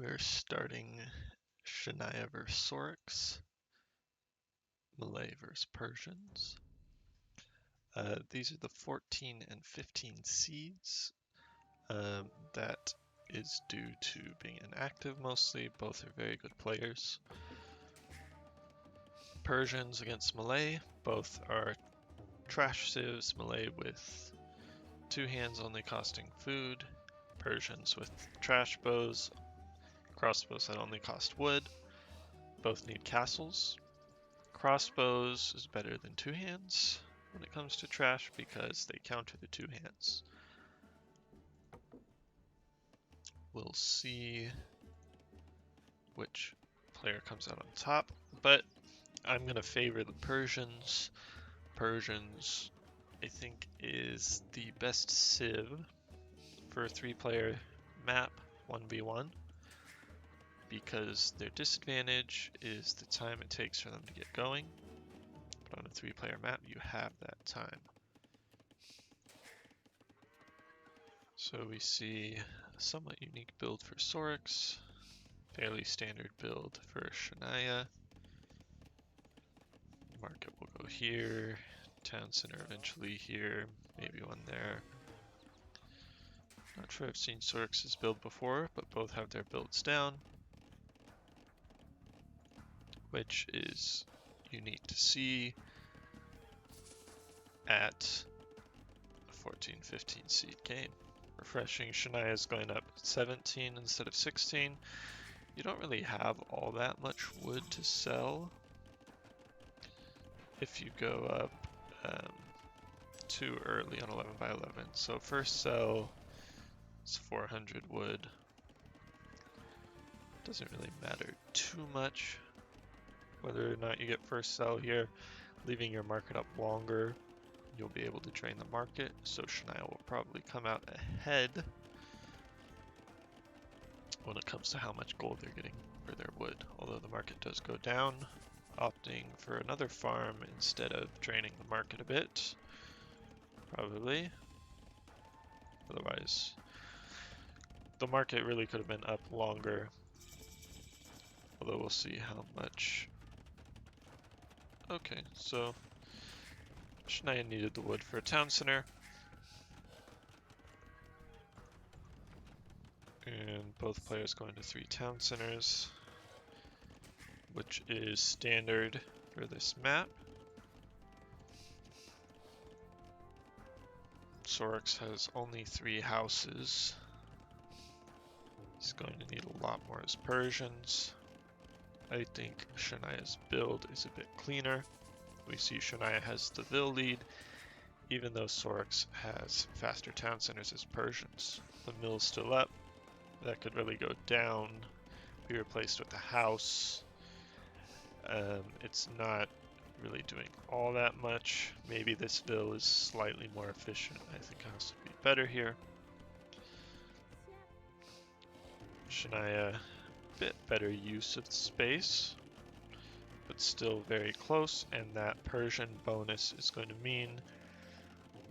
we're starting Shania vs. Sorix, Malay vs. Persians. These are the 14 and 15 seeds. That is due to being inactive mostly. Both are very good players. Persians against Malay. Both are trash civs. Malay with 2 hands only costing food. Persians with trash bows. Crossbows that only cost wood. Both need castles. Crossbows is better than 2 hands when it comes to trash because they counter the 2 hands. We'll see which player comes out on top, but I'm going to favor the Persians. Persians, I think, is the best civ for a 3-player map 1v1 because their disadvantage is the time it takes for them to get going. But on a 3-player map, you have that time. So we see a somewhat unique build for Sorix, fairly standard build for Shania. Market will go here, town center eventually here, maybe one there. Not sure I've seen Sorix's build before, but both have their builds down, which is unique to see at a 14-15 seed game. Refreshing, Shania is going up 17 instead of 16. You don't really have all that much wood to sell if you go up too early on 11 by 11. So first sell is 400 wood. Doesn't really matter too much whether or not you get first sell here. Leaving your market up longer, you'll be able to drain the market, so Shania will probably come out ahead when it comes to how much gold they're getting for their wood, although the market does go down, opting for another farm instead of draining the market a bit, probably. Otherwise, the market really could have been up longer, although we'll see how much. Okay, so Shania needed the wood for a town center. And both players going to 3 town centers, which is standard for this map. Sorix has only 3 houses. He's going to need a lot more as Persians. I think Shania's build is a bit cleaner. We see Shania has the Vil lead, even though Sorix has faster town centers as Persians. The mill's still up. That could really go down, be replaced with a house. It's not really doing all that much. Maybe this Vil is slightly more efficient. I think it has to be better here. Shania, bit better use of the space, but still very close, and that Persian bonus is going to mean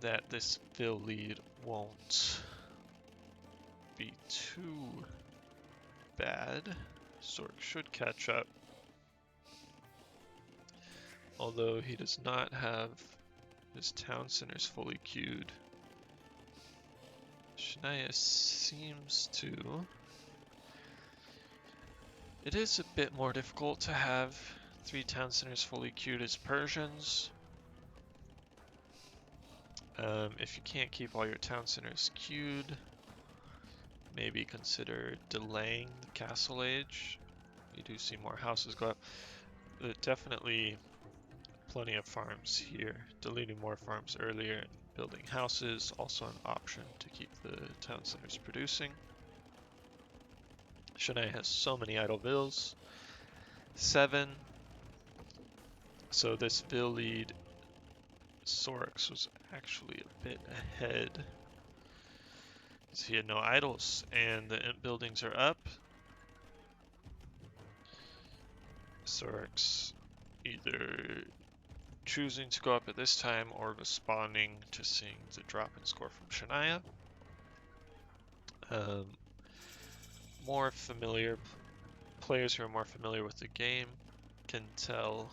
that this Vil lead won't be too bad. Sorix should catch up, although he does not have his town centers fully queued. Shania seems to. It is a bit more difficult to have 3 town centers fully queued as Persians. If you can't keep all your town centers queued, maybe consider delaying the castle age. You do see more houses go up. Definitely plenty of farms here. Deleting more farms earlier and building houses, also an option to keep the town centers producing. Shania has so many idle Vils. 7. So this Vil lead, Sorix was actually a bit ahead. He had no idols, and the imp buildings are up. Sorix either choosing to go up at this time or responding to seeing the drop in score from Shania. more familiar players who are more familiar with the game can tell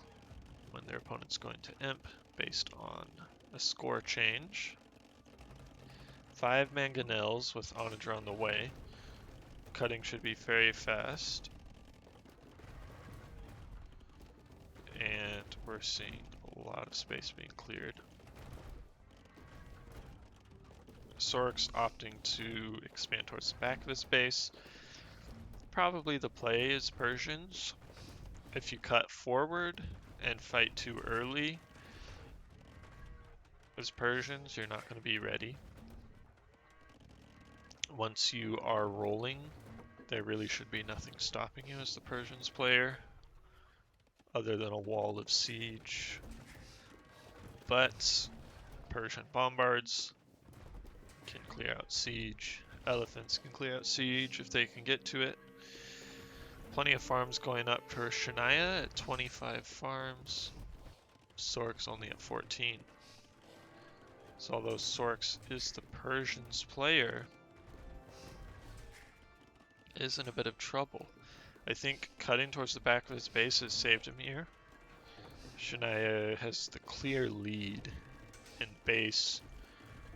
when their opponent's going to imp based on a score change. 5 mangonels with onager on the way. Cutting should be very fast. And we're seeing a lot of space being cleared. Sorix opting to expand towards the back of his base. Probably the play is Persians. If you cut forward and fight too early as Persians, you're not going to be ready. Once you are rolling, there really should be nothing stopping you as the Persians player, other than a wall of siege. But Persian bombards can clear out siege. Elephants can clear out siege if they can get to it. Plenty of farms going up for Shania at 25 farms. Sorix only at 14. So although Sorix is the Persians player, is in a bit of trouble. I think cutting towards the back of his base has saved him here. Shania has the clear lead in base,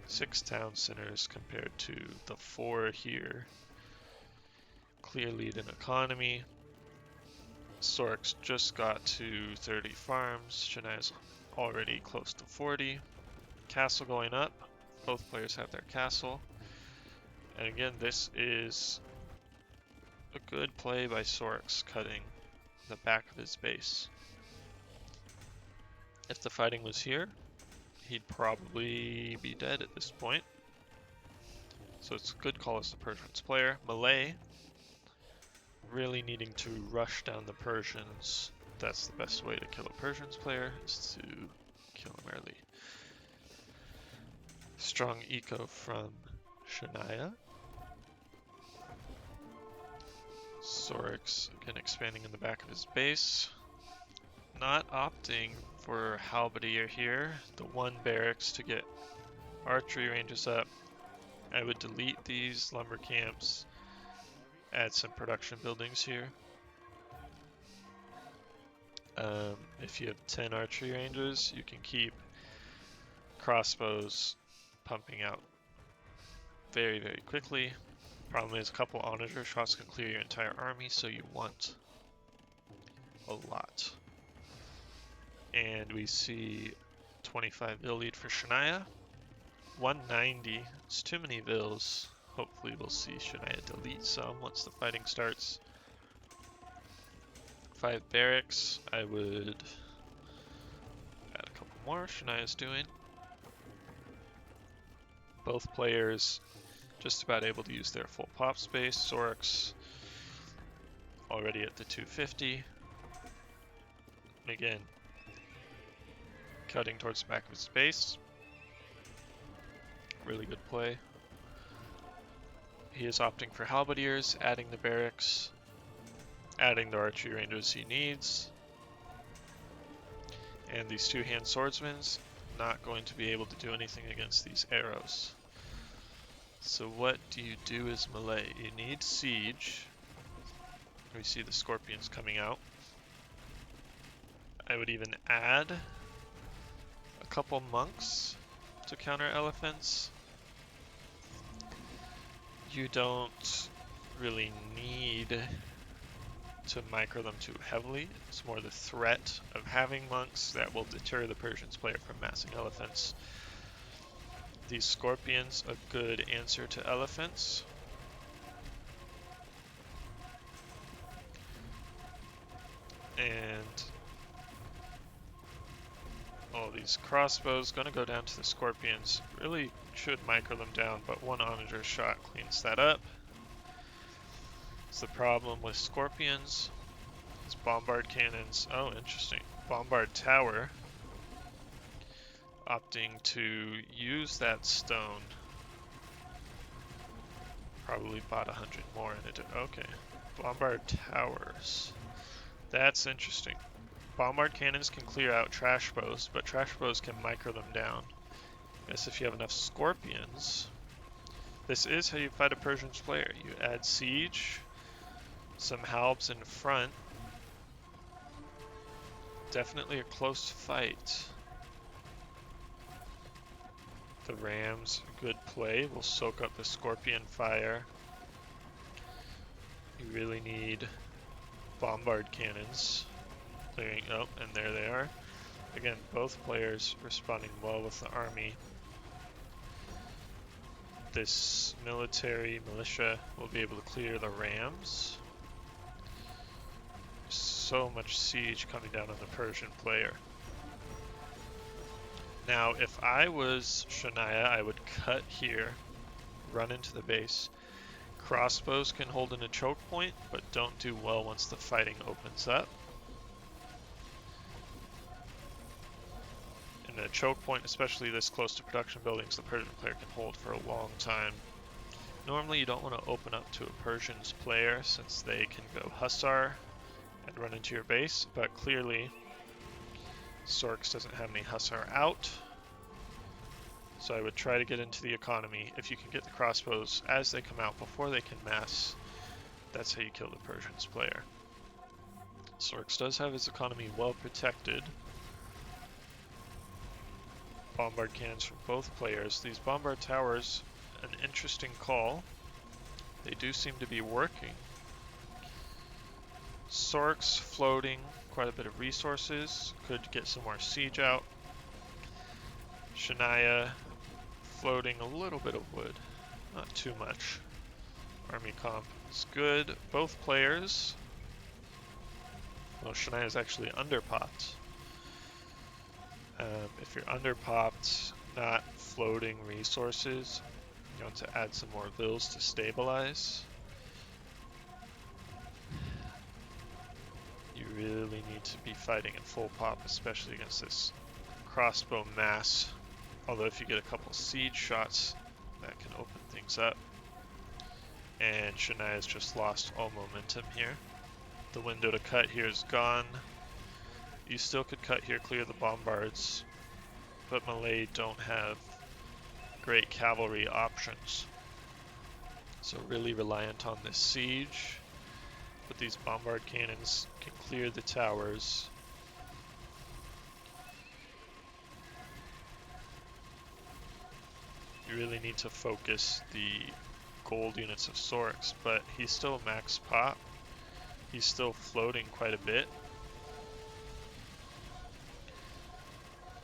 6 town centers compared to the 4 here. Clear lead in economy. Sorix just got to 30 farms. Shania's already close to 40. Castle going up. Both players have their castle. And again, this is a good play by Sorix, cutting the back of his base. If the fighting was here, he'd probably be dead at this point. So it's a good call as the Persians player. Malay, really needing to rush down the Persians. That's the best way to kill a Persians player, is to kill him early. Strong eco from Shania. Sorix, again expanding in the back of his base. Not opting for halberdier here. The 1 barracks to get archery ranges up. I would delete these lumber camps. Add some production buildings here. If you have 10 archery ranges, you can keep crossbows pumping out very, very quickly. Problem is, a couple onager shots can clear your entire army, so you want a lot. And we see 25 vil lead for Shania. 190. It's too many vils. Hopefully we'll see Shania delete some once the fighting starts. 5 barracks. I would add a couple more. Shania's doing. Both players just about able to use their full pop space. Sorix already at the 250. And again, cutting towards the back of his base. Really good play. He is opting for halberdiers, adding the barracks, adding the archery ranges he needs. And these 2-hand swordsmen's not going to be able to do anything against these arrows. So what do you do as Malay? You need siege. We see the scorpions coming out. I would even add a couple monks to counter elephants. You don't really need to micro them too heavily. It's more the threat of having monks that will deter the Persians player from massing elephants. These scorpions, a good answer to elephants. And all these crossbows gonna go down to the scorpions. Really should micro them down, but 1 onager shot cleans that up. It's the problem with scorpions. It's bombard cannons. Oh, interesting. Bombard tower. Opting to use that stone. Probably bought 100 more in it. Okay. Bombard towers. That's interesting. Bombard cannons can clear out trash bows, but trash bows can micro them down. I guess if you have enough scorpions, this is how you fight a Persians player. You add siege, Some halbs in front. Definitely a close fight. The Rams, good play, will soak up the Scorpion fire. You really need bombard cannons clearing up, and there they are. Again, both players responding well with the army. This militia will be able to clear the Rams. So much siege coming down on the Persian player. Now, if I was Shania, I would cut here, run into the base. Crossbows can hold in a choke point, but don't do well once the fighting opens up. In a choke point, especially this close to production buildings, the Persian player can hold for a long time. Normally you don't want to open up to a Persian's player since they can go Hussar and run into your base, but clearly Sorix doesn't have any Hussar out. So I would try to get into the economy. If you can get the crossbows as they come out before they can mass, that's how you kill the Persian's player. Sorix does have his economy well protected. Bombard cannons from both players. These bombard towers, an interesting call. They do seem to be working. Sorix floating quite a bit of resources, could get some more siege out. Shania floating a little bit of wood, not too much. Army comp is good. Both players. Well, Shania is actually underpopped. If you're underpopped, not floating resources, you want to add some more vills to stabilize. You really need to be fighting in full pop, especially against this crossbow mass. Although if you get a couple siege shots, that can open things up. And Shania's just lost all momentum here. The window to cut here is gone. You still could cut here, clear the bombards, but Malay don't have great cavalry options. So really reliant on this siege. But these bombard cannons can clear the towers. You really need to focus the gold units of Sorix, but he's still max pop. He's still floating quite a bit.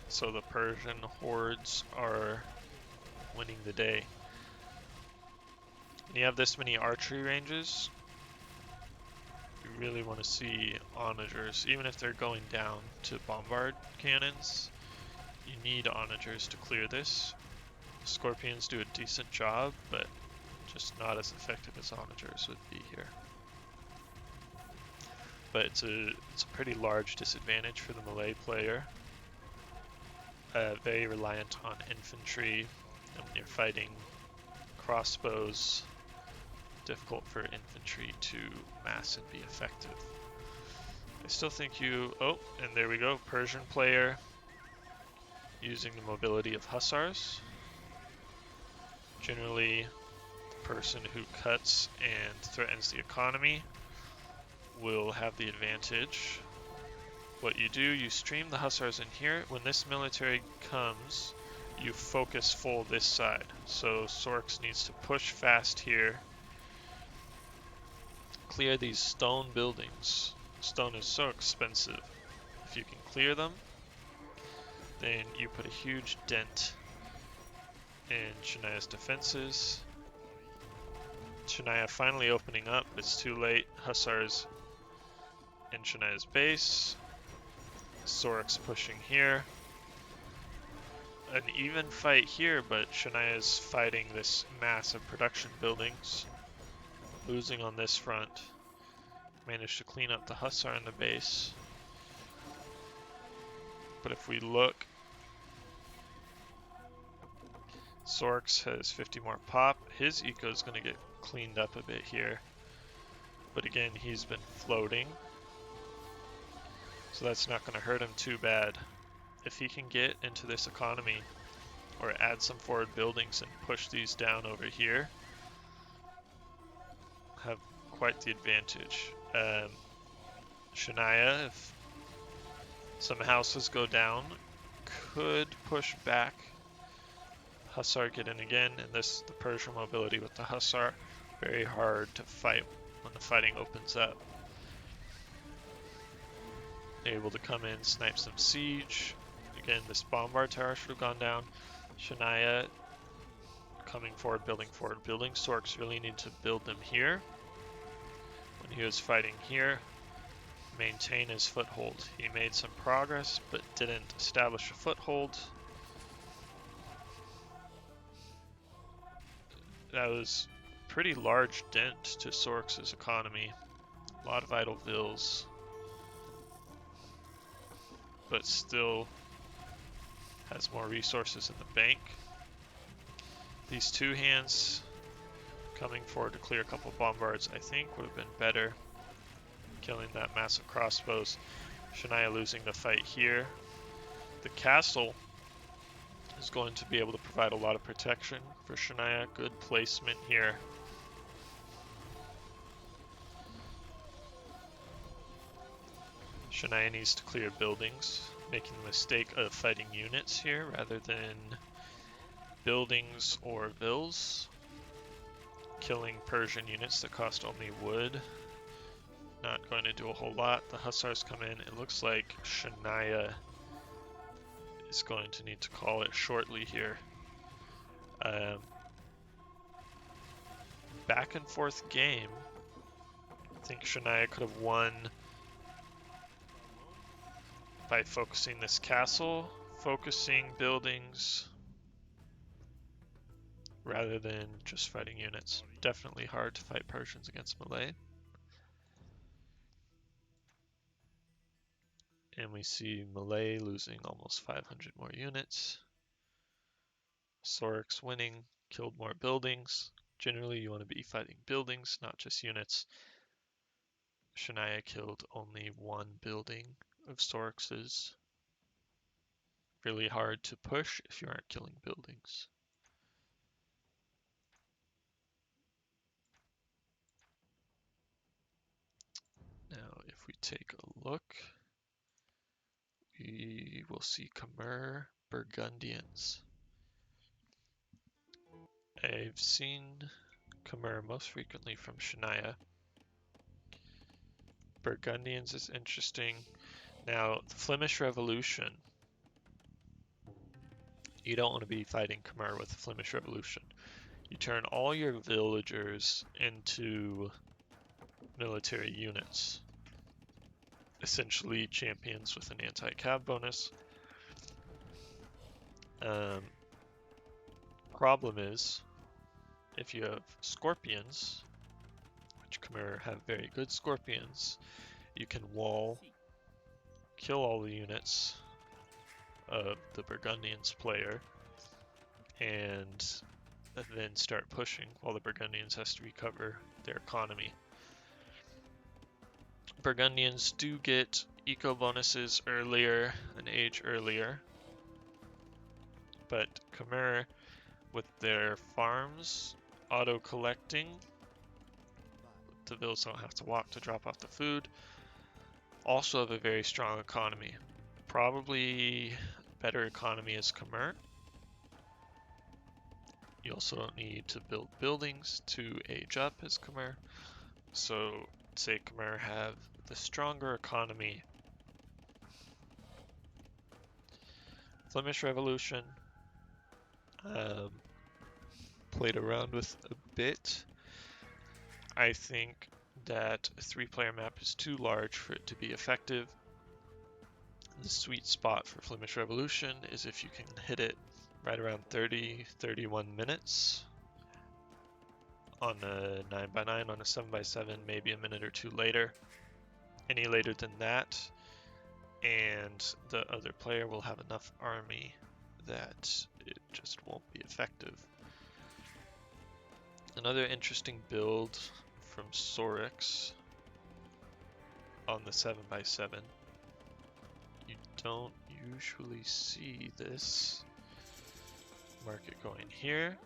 So the Persian hordes are winning the day. When you have this many archery ranges, you really want to see onagers. Even if they're going down to bombard cannons, you need onagers to clear this. Scorpions do a decent job, but just not as effective as onagers would be here. But it's a pretty large disadvantage for the Malay player. Very reliant on infantry, and when you're fighting crossbows, difficult for infantry to mass and be effective. I still think you... Oh, and there we go, Persian player using the mobility of Hussars. Generally, the person who cuts and threatens the economy will have the advantage. What you do, you stream the Hussars in here. When this military comes, you focus full this side. So Sorix needs to push fast here. Clear these stone buildings. Stone is so expensive. If you can clear them, then you put a huge dent in Shania's defenses. Shania finally opening up, but it's too late. Hussars in Shania's base. Sorix pushing here. An even fight here, but Shania's fighting this massive production buildings. Losing on this front. Managed to clean up the Hussar in the base. But if we look, Sorix has 50 more pop. His eco is going to get cleaned up a bit here. But again, he's been floating. So that's not going to hurt him too bad. If he can get into this economy or add some forward buildings and push these down over here, have quite the advantage. Shania, if some houses go down, could push back. Hussar get in again, and the Persian mobility with the Hussar, very hard to fight when the fighting opens up. They're able to come in, snipe some siege. Again, this bombard tower should have gone down. Shania coming forward, building forward, building. Sorix really need to build them here. When he was fighting here, maintain his foothold. He made some progress, but didn't establish a foothold. That was a pretty large dent to Sorix's economy. A lot of idle vills, but still has more resources in the bank. These two hands coming forward to clear a couple bombards, I think would have been better. Killing that massive crossbows. Shania losing the fight here. The castle is going to be able to provide a lot of protection for Shania. Good placement here. Shania needs to clear buildings, making the mistake of fighting units here rather than buildings or vills. Killing Persian units that cost only wood. Not going to do a whole lot. The Hussars come in. It looks like Shania is going to need to call it shortly here. Back and forth game. I think Shania could have won by focusing this castle, focusing buildings, rather than just fighting units. Definitely hard to fight Persians against Malay. And we see Malay losing almost 500 more units. Sorix winning, killed more buildings. Generally you want to be fighting buildings, not just units. Shania killed only one building of Sorix's. Really hard to push if you aren't killing buildings. Now if we take a look, we will see Khmer Burgundians. I've seen Khmer most frequently from Shania. Burgundians is interesting. Now, the Flemish Revolution. You don't want to be fighting Khmer with the Flemish Revolution. You turn all your villagers into military units. Essentially champions with an anti-cab bonus. Problem is, if you have scorpions, which Khmer have very good scorpions, you can wall, kill all the units of the Burgundians player, and then start pushing while the Burgundians has to recover their economy. Burgundians do get eco bonuses earlier, an age earlier, but Khmer, with their farms auto-collecting, the vills don't have to walk to drop off the food, also have a very strong economy. Probably better economy as Khmer. You also don't need to build buildings to age up as Khmer. So say Khmer have the stronger economy. Flemish Revolution, played around with a bit. I think that a 3-player map is too large for it to be effective. The sweet spot for Flemish Revolution is if you can hit it right around 30-31 minutes on a 9x9, on a 7x7, maybe a minute or two later. Any later than that, and the other player will have enough army that it just won't be effective. Another interesting build from Sorix on the 7x7. You don't usually see this. Market going here.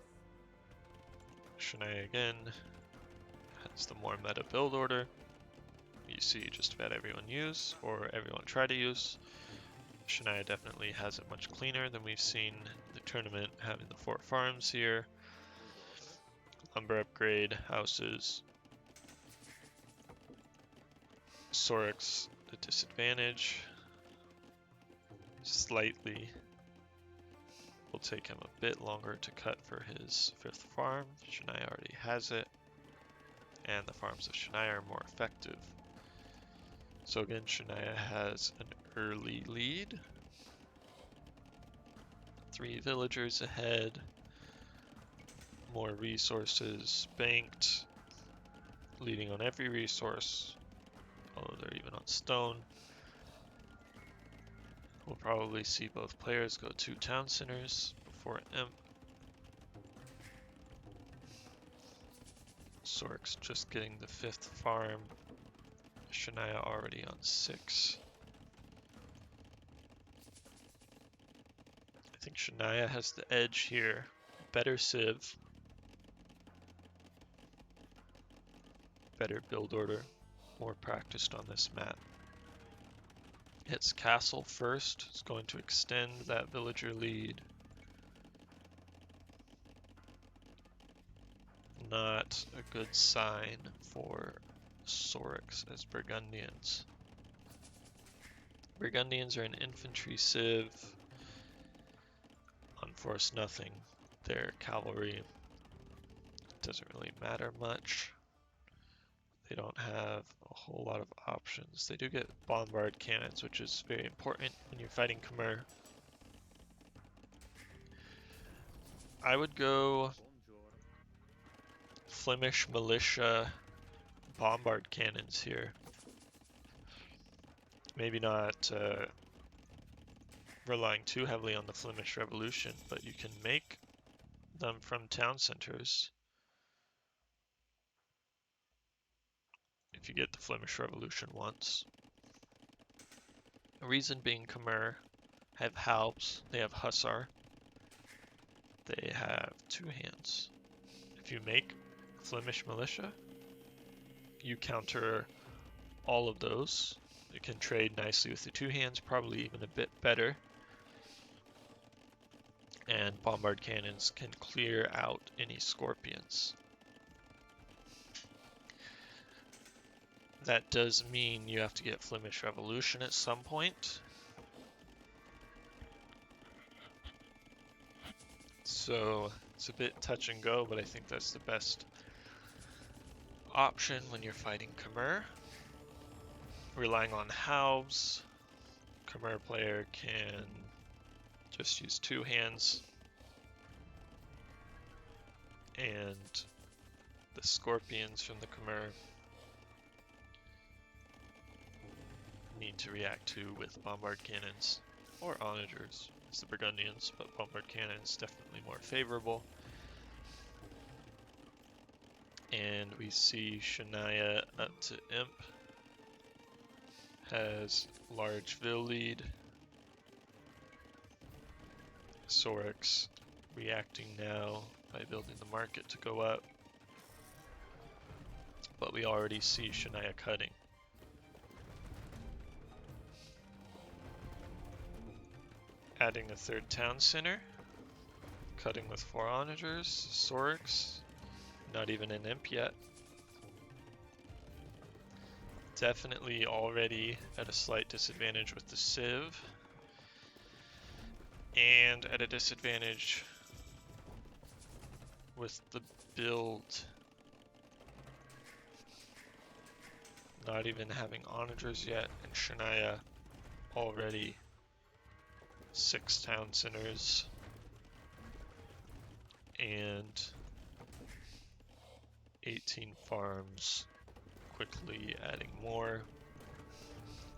Shania again has the more meta build order. You see just about everyone use, or everyone try to use. Shania definitely has it much cleaner than we've seen in the tournament, having the 4 farms here. Lumber upgrade, houses. Sorix, a disadvantage. Slightly. Will take him a bit longer to cut for his 5th farm. Shania already has it. And the farms of Shania are more effective. So again, Shania has an early lead. 3 villagers ahead. More resources banked. Leading on every resource. Although they're even on stone. We'll probably see both players go 2 town centers before Imp. Sorix just getting the 5th farm. Shania already on 6. I think Shania has the edge here. Better civ. Better build order. More practiced on this map. Hits castle first. It's going to extend that villager lead. Not a good sign for Sorix as Burgundians. Burgundians are an infantry civ. Unforced nothing. Their cavalry doesn't really matter much. They don't have a whole lot of options. They do get bombard cannons, which is very important when you're fighting Khmer. I would go Flemish militia bombard cannons here. Maybe not relying too heavily on the Flemish Revolution, but you can make them from town centers. If you get the Flemish Revolution once. The reason being Khmer have Halbs, they have Hussar, they have 2 hands. If you make Flemish militia, you counter all of those. It can trade nicely with the 2 hands, probably even a bit better. And bombard cannons can clear out any scorpions. That does mean you have to get Flemish Revolution at some point. So it's a bit touch and go, but I think that's the best option when you're fighting Khmer. Relying on halves, Khmer player can just use 2 hands, and the scorpions from the Khmer need to react to with bombard cannons or onagers as the Burgundians, but bombard cannons definitely more favorable. And we see Shania up to Imp. Has large Vil lead. Sorix reacting now by building the market to go up. But we already see Shania cutting. Adding a 3rd town center. Cutting with 4 onagers. Sorix. Not even an Imp yet. Definitely already at a slight disadvantage with the Civ. And at a disadvantage with the build. Not even having onagers yet, and Shania already 6 town centers. And 18 farms. Quickly adding more.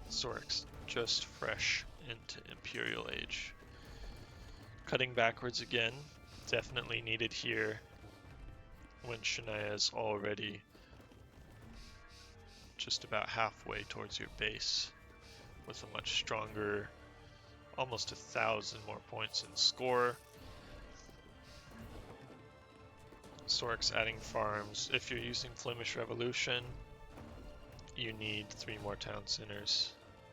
Sorix just fresh into Imperial Age. Cutting backwards again, definitely needed here when Shania is already just about halfway towards your base with a much stronger, almost 1,000 more points in score. Sorix adding farms. If you're using Flemish Revolution, you need 3 more town centers,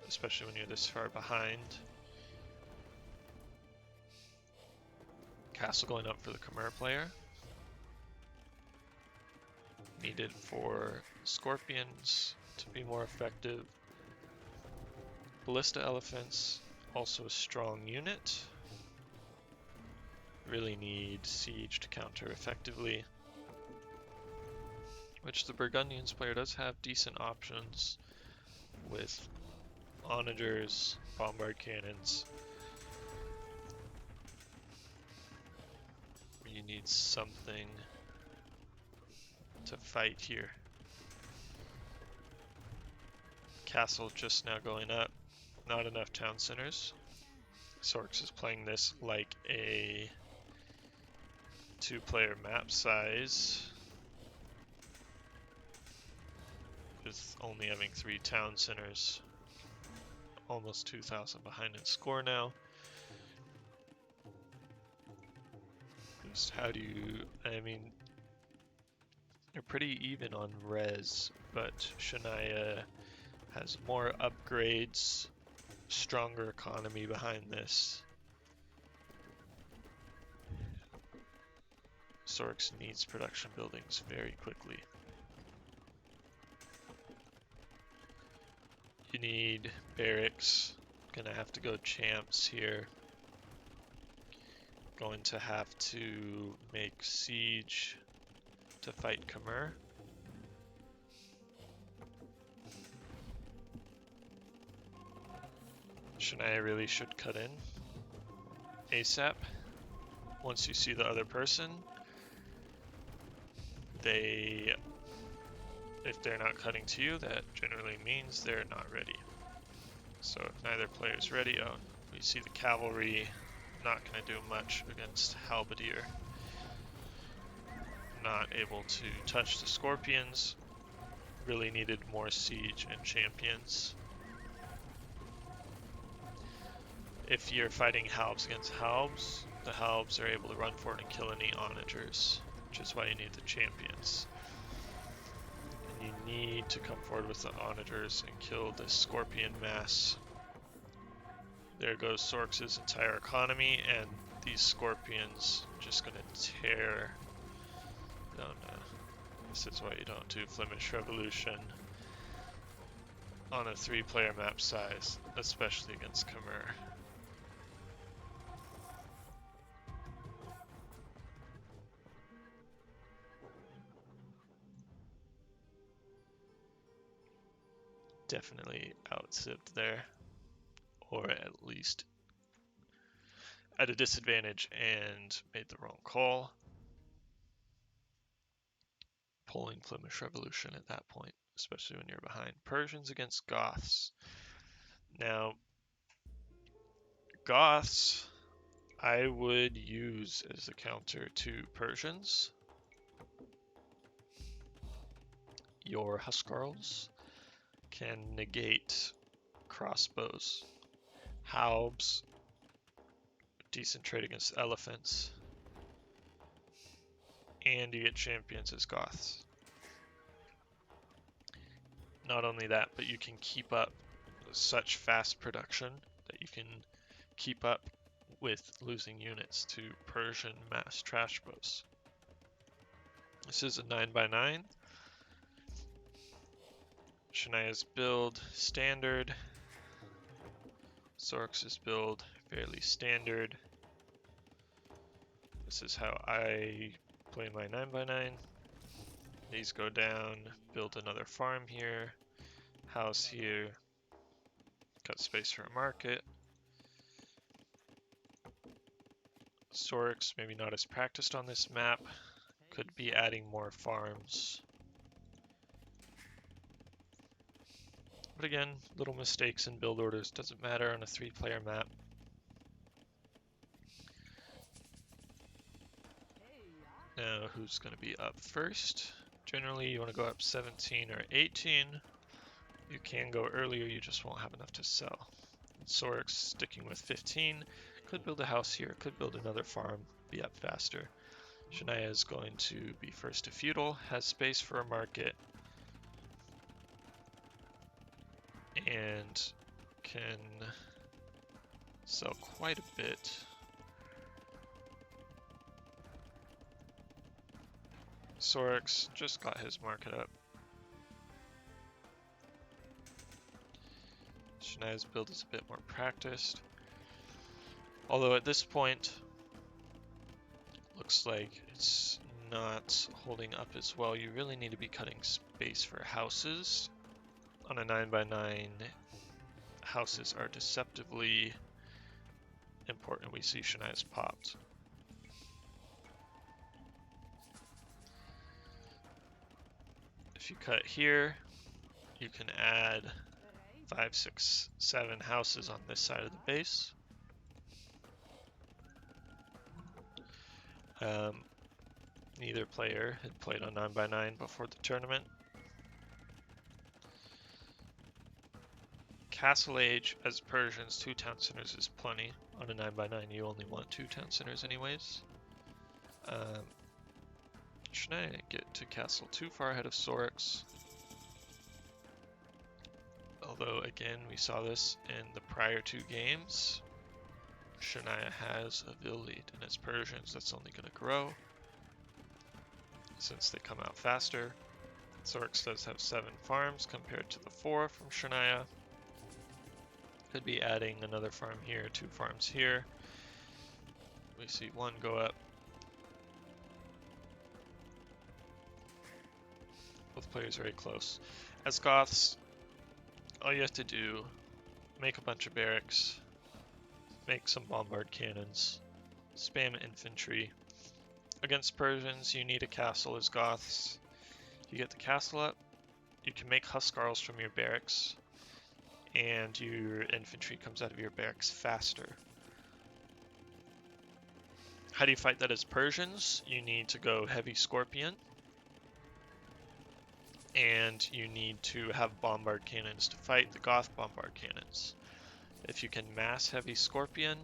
especially when you're this far behind. Castle going up for the Khmer player. Needed for Scorpions to be more effective. Ballista Elephants, also a strong unit. Really need Siege to counter effectively. Which the Burgundians player does have decent options with Onagers, Bombard Cannons. You need something to fight here. Castle just now going up. Not enough town centers. Sorix is playing this like a 2-player map size, with only having 3 town centers. Almost 2,000 behind in score now. Just how do you, I mean, they're pretty even on res, but Shania has more upgrades, stronger economy behind this. Sorix needs production buildings very quickly. You need barracks. Gonna have to go champs here. Going to have to make siege to fight Khmer. Shania really should cut in ASAP. Once you see the other person, if they're not cutting to you, that generally means they're not ready. So if neither player is ready, we see the cavalry not going to do much against Halberdier. Not able to touch the Scorpions. Really needed more siege and champions. If you're fighting Halbs against Halbs, the Halbs are able to run forward and kill any onagers, which is why you need the champions. And you need to come forward with the onagers and kill the Scorpion mass. There goes Sorix's entire economy, and these Scorpions just gonna tear. No. This is why you don't do Flemish Revolution on a 3-player map size, especially against Khmer. Definitely outsipped there, or at least at a disadvantage and made the wrong call. Pulling Flemish Revolution at that point, especially when you're behind. Persians against Goths. Now, Goths, I would use as a counter to Persians. Your Huskarls can negate crossbows. Halbs, decent trade against elephants. And you get champions as Goths. Not only that, but you can keep up such fast production that you can keep up with losing units to Persian mass trash bows. This is a 9x9. Shania's build standard. Sorix's build fairly standard. This is how I play my 9x9. These go down, build another farm here, house here, cut space for a market. Sorix, maybe not as practiced on this map, could be adding more farms. But again, little mistakes in build orders doesn't matter on a 3-player map. Now, who's going to be up first? Generally, you want to go up 17 or 18. You can go earlier, you just won't have enough to sell. Sorix sticking with 15. Could build a house here, could build another farm, be up faster. Shania is going to be first to feudal, has space for a market, and can sell quite a bit. Sorix just got his market up. Shania's build is a bit more practiced. Although at this point, looks like it's not holding up as well. You really need to be cutting space for houses. On a 9x9, houses are deceptively important. We see Shania's popped. If you cut here, you can add 5, 6, 7 houses on this side of the base. Neither player had played on 9x9 before the tournament. Castle Age as Persians, 2 town centers is plenty. On a 9x9 you only want 2 town centers anyways. Shania didn't get to castle too far ahead of Sorix. Although again we saw this in the prior 2 games. Shania has a Vil lead, and as Persians that's only going to grow since they come out faster. Sorix does have 7 farms compared to the 4 from Shania. Could be adding another farm here, 2 farms here. We see 1 go up. Both players very close. As Goths, all you have to do, make a bunch of barracks, make some bombard cannons, spam infantry. Against Persians, you need a castle as Goths. You get the castle up, you can make Huskarls from your barracks, and your infantry comes out of your barracks faster. How do you fight that as Persians? You need to go heavy Scorpion, and you need to have bombard cannons to fight the Goth bombard cannons. If you can mass heavy Scorpion,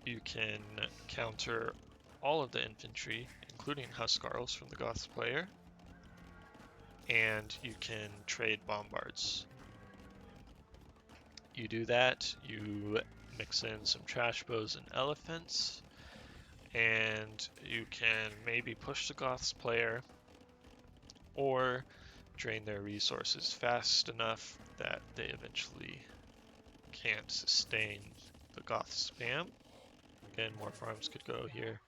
you can counter all of the infantry, including Huskarls from the Goths player, and you can trade bombards. You do that, you mix in some trash bows and elephants, and you can maybe push the Goths player or drain their resources fast enough that they eventually can't sustain the Goth spam. Again, more farms could go here.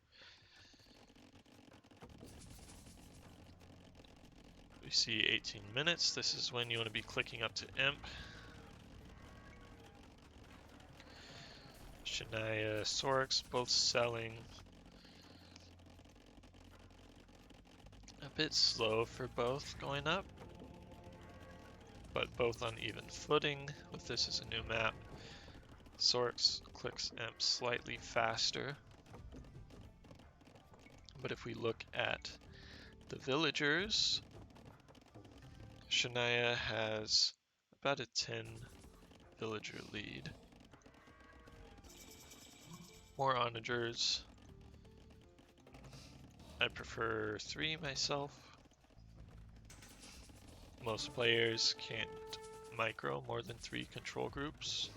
We see 18 minutes. This is when you want to be clicking up to Imp. Shania, Sorix, both selling. A bit slow for both going up, but both on even footing with this as a new map. Sorix clicks Imp slightly faster. But if we look at the villagers, Shania has about a 10 villager lead. More onagers. I prefer 3 myself. Most players can't micro more than 3 control groups.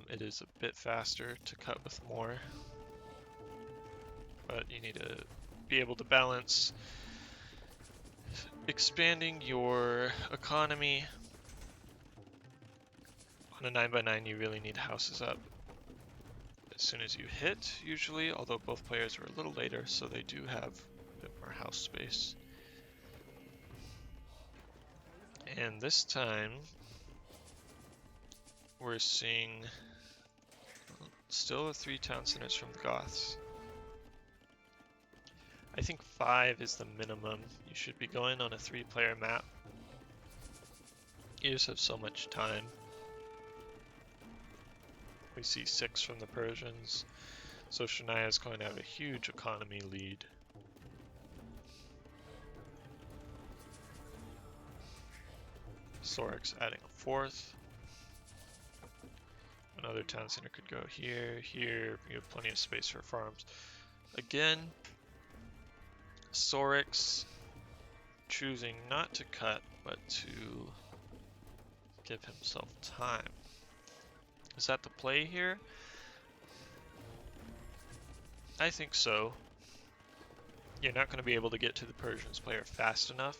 It is a bit faster to cut with more, but you need to be able to balance expanding your economy. On a 9x9 you really need houses up as soon as you hit, usually, although both players were a little later, so they do have a bit more house space. And this time we're seeing still 3 town centers from the Goths. I think 5 is the minimum. You should be going on a 3-player map. You just have so much time. We see 6 from the Persians, so Shania is going to have a huge economy lead. Sorix adding a 4th. Another town center could go here, here. You have plenty of space for farms. Again, Sorix choosing not to cut, but to give himself time. Is that the play here? I think so. You're not going to be able to get to the Persians player fast enough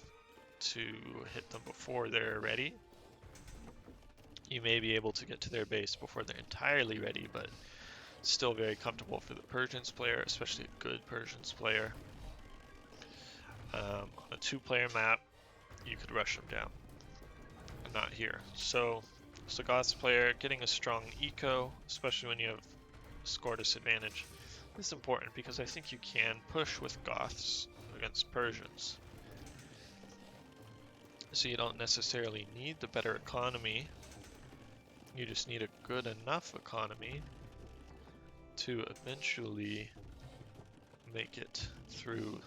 to hit them before they're ready. You may be able to get to their base before they're entirely ready, but still very comfortable for the Persians player, especially a good Persians player. On a 2-player map, you could rush them down. But not here. So Goths player getting a strong eco, especially when you have score disadvantage, is important because I think you can push with Goths against Persians. So you don't necessarily need the better economy. You just need a good enough economy to eventually make it through.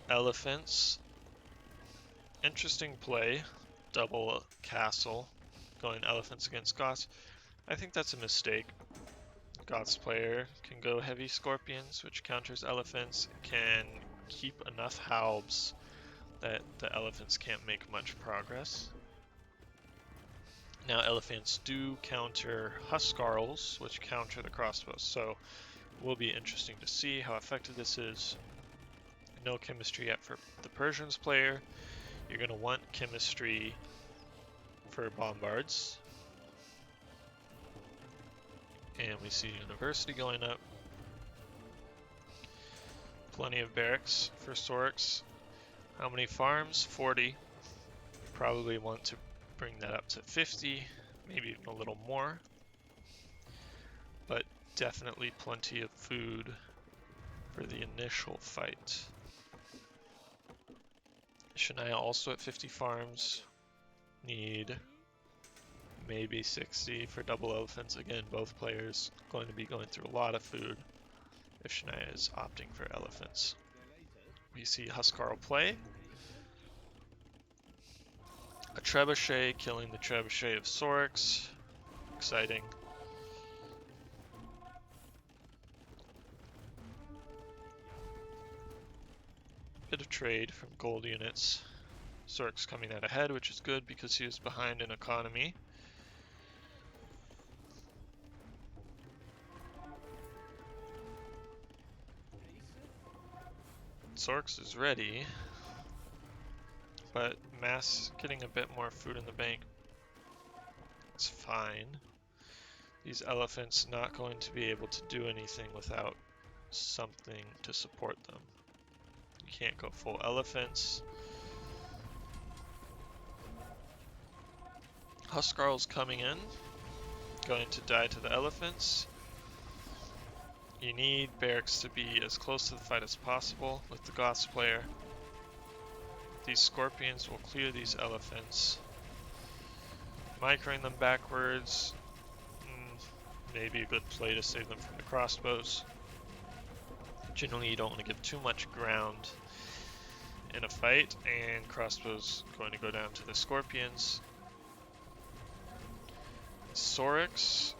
Elephants. Interesting play. Double castle. Going elephants against Goths. I think that's a mistake. Goths player can go heavy scorpions, which counters elephants, can keep enough halbs that the elephants can't make much progress. Now elephants do counter huskarls, which counter the crossbows, so it will be interesting to see how effective this is. No chemistry yet for the Persians player. You're going to want chemistry for bombards. And we see university going up. Plenty of barracks for Sorix. How many farms? 40. Probably want to bring that up to 50, maybe even a little more. But definitely plenty of food for the initial fight. Shania also at 50 farms. Need maybe 60 for double elephants. Again, both players going to be going through a lot of food if Shania is opting for elephants. We see Huskarl play. A trebuchet killing the trebuchet of Sorix. Exciting. Bit of trade from gold units. Sorix coming out ahead, which is good because he was behind in economy. Sorix is ready, but mass getting a bit more food in the bank. It's fine. These elephants not going to be able to do anything without something to support them. You can't go full elephants. Huskarl's coming in, going to die to the elephants. You need barracks to be as close to the fight as possible with the Goths player. These scorpions will clear these elephants. Microing them backwards, maybe a good play to save them from the crossbows. Generally you don't want to give too much ground in a fight, and crossbows going to go down to the scorpions. Sorix,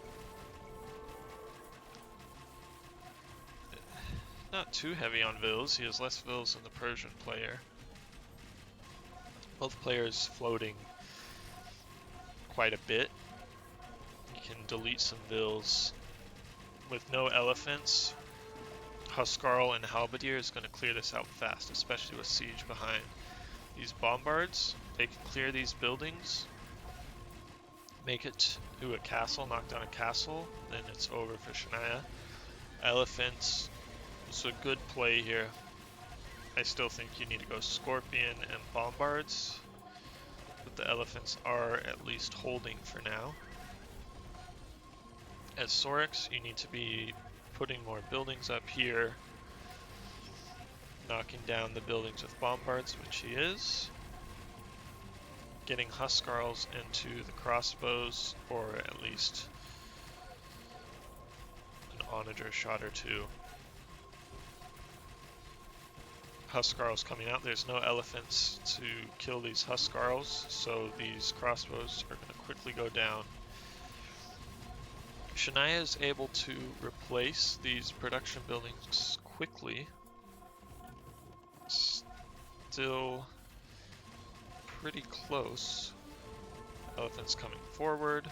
not too heavy on vills. He has less vills than the Persian player. Both players floating quite a bit. You can delete some vills. With no elephants, Huskarl and Halberdier is going to clear this out fast, especially with siege behind. These bombards, they can clear these buildings, make it to a castle, knock down a castle, then it's over for Shania. Elephants, it's a good play here. I still think you need to go Scorpion and Bombards, but the elephants are at least holding for now. As Sorix, you need to be putting more buildings up here, knocking down the buildings with Bombards, which he is. Getting Huskarls into the crossbows, or at least an onager shot or two. Huskarls coming out. There's no elephants to kill these Huskarls, so these crossbows are going to quickly go down. Shania is able to replace these production buildings quickly. Still pretty close. Elephants coming forward.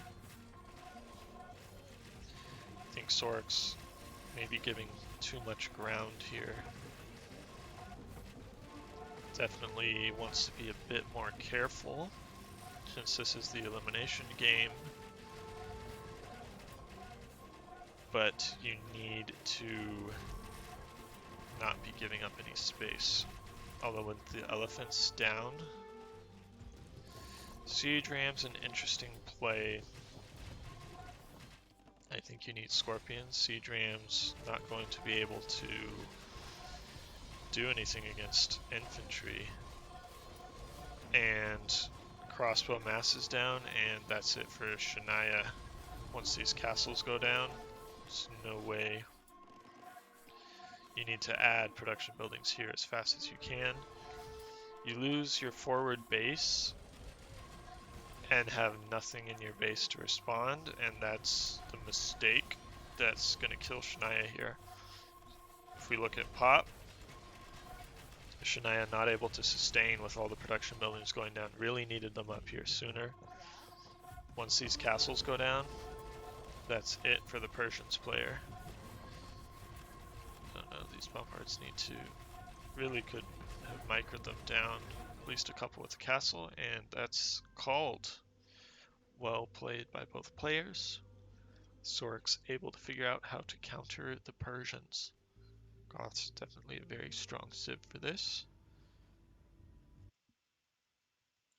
I think Sorix may be giving too much ground here. Definitely wants to be a bit more careful since this is the elimination game. But you need to not be giving up any space. Although with the elephants down, siege ram's an interesting play. I think you need scorpions. Siege ram's not going to be able to do anything against infantry. And crossbow mass is down, and that's it for Shania. Once these castles go down, there's no way. You need to add production buildings here as fast as you can. You lose your forward base and have nothing in your base to respond, and that's the mistake that's going to kill Shania here. If we look at Pop, Shania not able to sustain with all the production buildings going down. Really needed them up here sooner. Once these castles go down, that's it for the Persians player. I don't know, these bombards need to really could have microed them down, at least a couple with the castle, and that's called. Well played by both players. Sorix able to figure out how to counter the Persians. Goth's definitely a very strong civ for this.